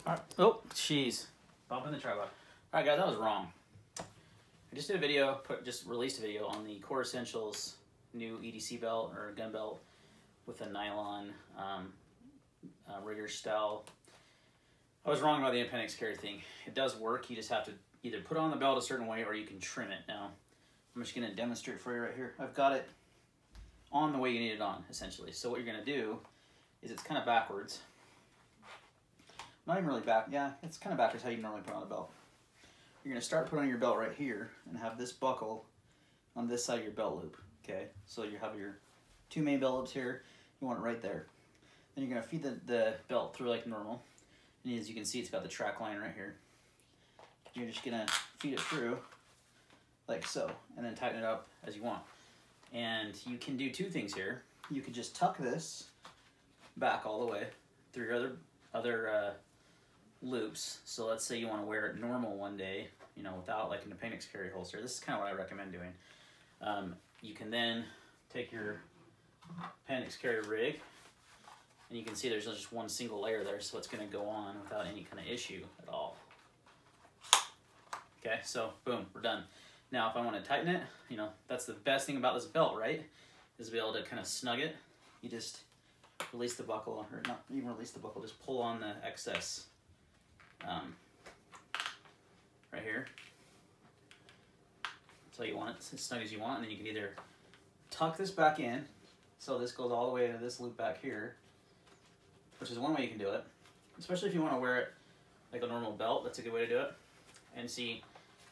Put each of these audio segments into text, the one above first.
All right. Oh, jeez. Bumping the tripod. All right, guys, that was wrong. I just did a video, just released a video on the Core Essentials new EDC belt or gun belt with a nylon rigger style. I was wrong about the appendix carry thing. It does work. You just have to either put on the belt a certain way or you can trim it. Now, I'm just going to demonstrate for you right here. I've got it on the way you need it on, essentially. So what you're going to do is it's kind of backwards. Not even really back. Yeah, it's kind of backwards how you normally put on a belt. You're going to start putting on your belt right here and have this buckle on this side of your belt loop. Okay, so you have your two main belt loops here. You want it right there. Then you're going to feed the belt through like normal. And as you can see, it's got the track line right here. You're just going to feed it through like so, and then tighten it up as you want. And you can do two things here. You could just tuck this back all the way through your other loops. So let's say you want to wear it normal one day, you know, without like an appendix carry holster. This is kind of what I recommend doing. You can then take your appendix carry rig, and you can see there's just one single layer there, so it's going to go on without any kind of issue at all. Okay, so boom, we're done. Now, if I want to tighten it, you know, that's the best thing about this belt, right? Is to be able to kind of snug it. You just release the buckle, or not even release the buckle, just pull on the excess right here. So you want it as snug as you want, and then you can either tuck this back in, so this goes all the way into this loop back here, which is one way you can do it, especially if you want to wear it like a normal belt. That's a good way to do it. And see,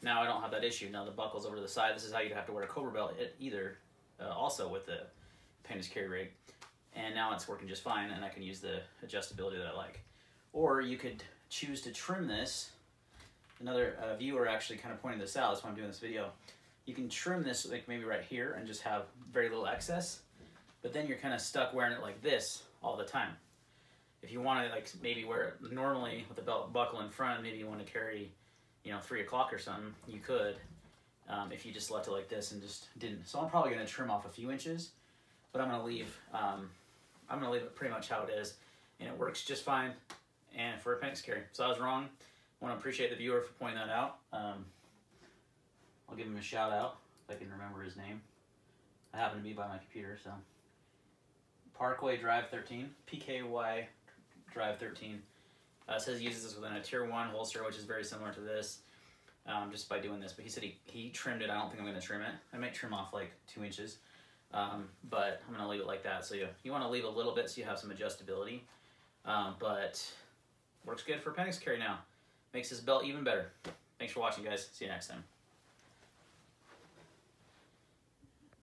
now I don't have that issue. Now the buckle's over to the side. This is how you'd have to wear a Cobra belt either, also with the appendix carry rig. And now it's working just fine, and I can use the adjustability that I like. Or you could choose to trim this. Another viewer actually kind of pointed this out. That's why I'm doing this video. You can trim this like maybe right here and just have very little excess, but then you're kind of stuck wearing it like this all the time. If you want to like maybe wear it normally with the belt buckle in front, maybe you want to carry, you know, 3 o'clock or something, you could, if you just left it like this and just didn't. So I'm probably going to trim off a few inches, but I'm going to leave it pretty much how it is, and it works just fine. And for appendix carry, so I was wrong. I want to appreciate the viewer for pointing that out. I'll give him a shout out if I can remember his name. I happen to be by my computer, so Parkway Drive 13, PKY Drive 13. Says he uses this within a tier 1 holster, which is very similar to this, just by doing this. But he said he trimmed it. I don't think I'm going to trim it. I might trim off like 2 inches, but I'm going to leave it like that. So you want to leave a little bit so you have some adjustability, but works good for appendix carry now. Makes this belt even better. Thanks for watching, guys. See you next time.